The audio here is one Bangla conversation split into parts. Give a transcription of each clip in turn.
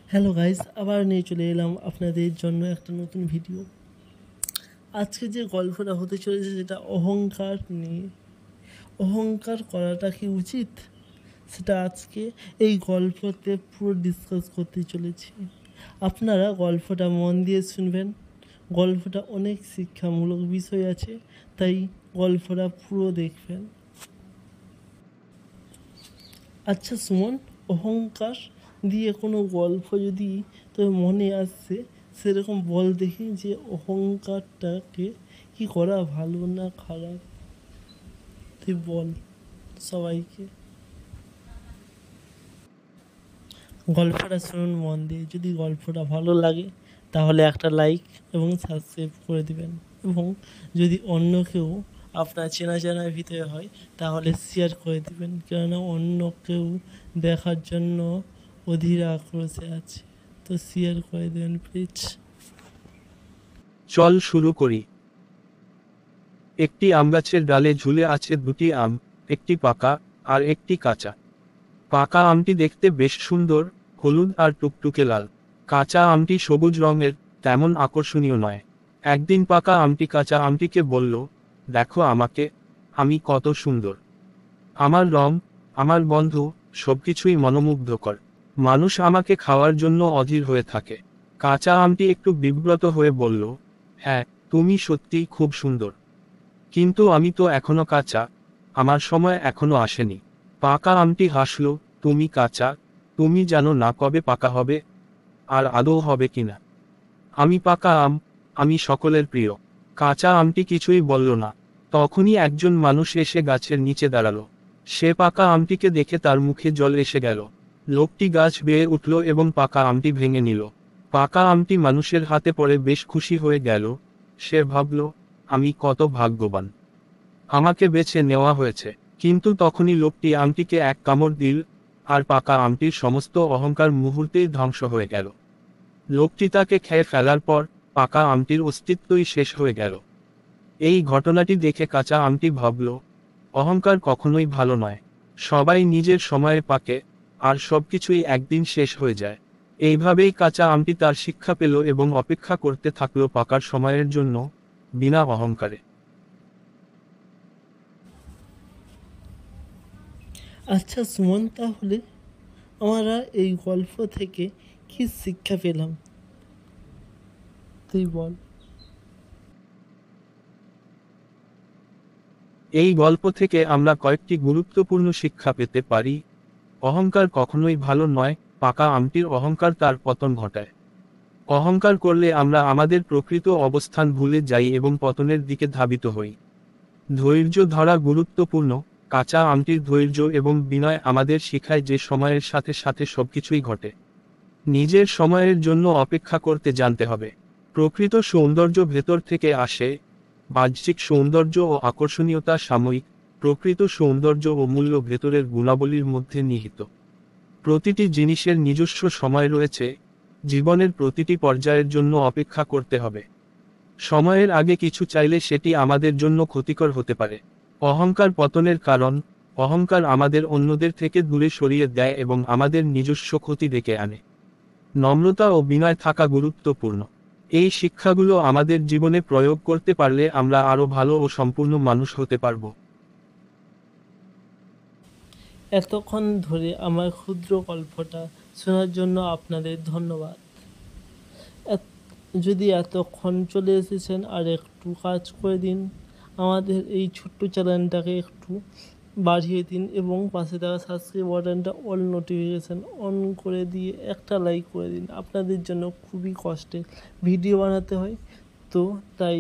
হ্যালো গাইস, আবার নিয়ে চলে এলাম আপনাদের জন্য একটা নতুন ভিডিও। আজকে যে গল্পটা হতে চলেছে সেটা অহংকার নিয়ে। অহংকার করাটা কি উচিত, সেটা আজকে এই গল্পতে পুরো ডিসকাস করতে চলেছি। আপনারা গল্পটা মন দিয়ে শুনবেন। গল্পটা অনেক শিক্ষামূলক বিষয় আছে, তাই গল্পটা পুরো দেখবেন। আচ্ছা সুমন, অহংকার দিয়ে কোনো গল্প যদি তোর মনে আসছে সেরকম বল দেখি, যে অহংকারটাকে কি করা ভালো না খারাপ, তুই বল সবাইকে। গল্পটা শুনুন মন দিয়ে, যদি গল্পটা ভালো লাগে তাহলে একটা লাইক এবং সাবস্ক্রাইব করে দিবেন, এবং যদি অন্য কেউ আপনার চেনা জানার ভিতরে হয় তাহলে শেয়ার করে দিবেন, কেননা অন্য কেউ দেখার জন্য অধীর আক্রোশে আছে। তো শেয়ার করে দেবেন প্লিজ। চল শুরু করি। একটি আম গাছের ডালে ঝুলে আছে দুটি আম, একটি পাকা আর একটি কাঁচা। পাকা আমটি দেখতে বেশ সুন্দর, হলুদ আর টুকটুকে লাল। কাঁচা আমটি সবুজ রঙের, তেমন আকর্ষণীয় নয়। একদিন পাকা আমটি কাঁচা আমটিকে বলল, দেখো আমাকে, আমি কত সুন্দর। আমার রং, আমার বন্ধু, সবকিছুই মনোমুগ্ধকর। মানুষ আমাকে খাওয়ার জন্য অধীর হয়ে থাকে। কাঁচা আমটি একটু বিব্রত হয়ে বলল, হ্যাঁ, তুমি সত্যিই খুব সুন্দর, কিন্তু আমি তো এখনো কাঁচা, আমার সময় এখনো আসেনি। পাকা আমটি হাসল, তুমি কাঁচা, তুমি জানো না কবে পাকা হবে, আর আদৌ হবে কিনা। আমি পাকা আম, আমি সকলের প্রিয়। কাঁচা আমটি কিছুই বলল না। তখনই একজন মানুষ এসে গাছের নিচে দাঁড়ালো। সে পাকা আমটিকে দেখে তার মুখে জল এসে গেল। লোকটি গাছ বেয়ে উঠল এবং পাকা আমটি ভেঙে নিল। পাকা আমটি মানুষের হাতে পড়ে বেশ খুশি হয়ে গেল। সে ভাবল, আমি কত ভাগ্যবান, আমাকে বেছে নেওয়া হয়েছে। কিন্তু তখনই লোকটি আমটিকে এক কামড় দিল, আর পাকা আমটির সমস্ত অহংকার মুহূর্তেই ধ্বংস হয়ে গেল। লোকটি তাকে খেয়ে ফেলার পর পাকা আমটির অস্তিত্বই শেষ হয়ে গেল। এই ঘটনাটি দেখে কাঁচা আমটি ভাবল, অহংকার কখনোই ভালো নয়। সবাই নিজের সময়ে পাকে, আর সবকিছুই একদিন শেষ হয়ে যায়। এইভাবেই কাঁচা আমটি তার শিক্ষা পেল এবং অপেক্ষা করতে থাকলো পাকার সময়ের জন্য, বিনা অহংকারে। আচ্ছা সুমন, তাহলে আমরা এই গল্প থেকে কি শিক্ষা পেলাম, তুই বল। এই গল্প থেকে আমরা কয়েকটি গুরুত্বপূর্ণ শিক্ষা পেতে পারি। অহংকার কখনোই ভালো নয়। পাকা আমটির অহংকার তার পতন ঘটায়। অহংকার করলে আমরা আমাদের প্রকৃত অবস্থান ভুলে যাই এবং পতনের দিকে ধাবিত হই। ধৈর্য ধরা গুরুত্বপূর্ণ। কাঁচা আমটির ধৈর্য এবং বিনয় আমাদের শেখায় যে সময়ের সাথে সাথে সবকিছুই ঘটে। নিজের সময়ের জন্য অপেক্ষা করতে জানতে হবে। প্রকৃত সৌন্দর্য ভেতর থেকে আসে। বাহ্যিক সৌন্দর্য ও আকর্ষণীয়তা সাময়িক, প্রকৃত সৌন্দর্য ও মূল্য ভেতরের গুণাবলীর মধ্যে নিহিত। প্রতিটি জিনিসের নিজস্ব সময় রয়েছে। জীবনের প্রতিটি পর্যায়ের জন্য অপেক্ষা করতে হবে। সময়ের আগে কিছু চাইলে সেটি আমাদের জন্য ক্ষতিকর হতে পারে। অহংকার পতনের কারণ। অহংকার আমাদের অন্যদের থেকে দূরে সরিয়ে দেয় এবং আমাদের নিজস্ব ক্ষতি ডেকে আনে। নম্রতা ও বিনয় থাকা গুরুত্বপূর্ণ। এই শিক্ষাগুলো আমাদের জীবনে প্রয়োগ করতে পারলে আমরা আরও ভালো ও সম্পূর্ণ মানুষ হতে পারব। এতক্ষণ ধরে আমার ক্ষুদ্র গল্পটা শোনার জন্য আপনাদের ধন্যবাদ। যদি এতক্ষণ চলে এসেছেন, আর একটু কাজ করে দিন, আমাদের এই ছোট্ট চ্যানেলটাকে একটু বাড়িয়ে দিন এবং পাশে থাকা সাবস্ক্রাইব বাটনটা অল নোটিফিকেশান অন করে দিয়ে একটা লাইক করে দিন। আপনাদের জন্য খুবই কষ্টে ভিডিও বানাতে হয়, তো তাই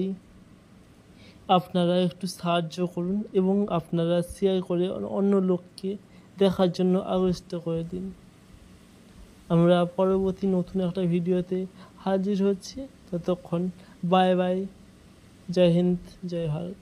আপনারা একটু সাহায্য করুন এবং আপনারা শেয়ার করে অন্য লোককে দেখার জন্য আগ্রহিত করে দিন। আমরা পরবর্তী নতুন একটা ভিডিওতে হাজির হচ্ছি। ততক্ষণ বাই বাই। জয় হিন্দ, জয় ভারত।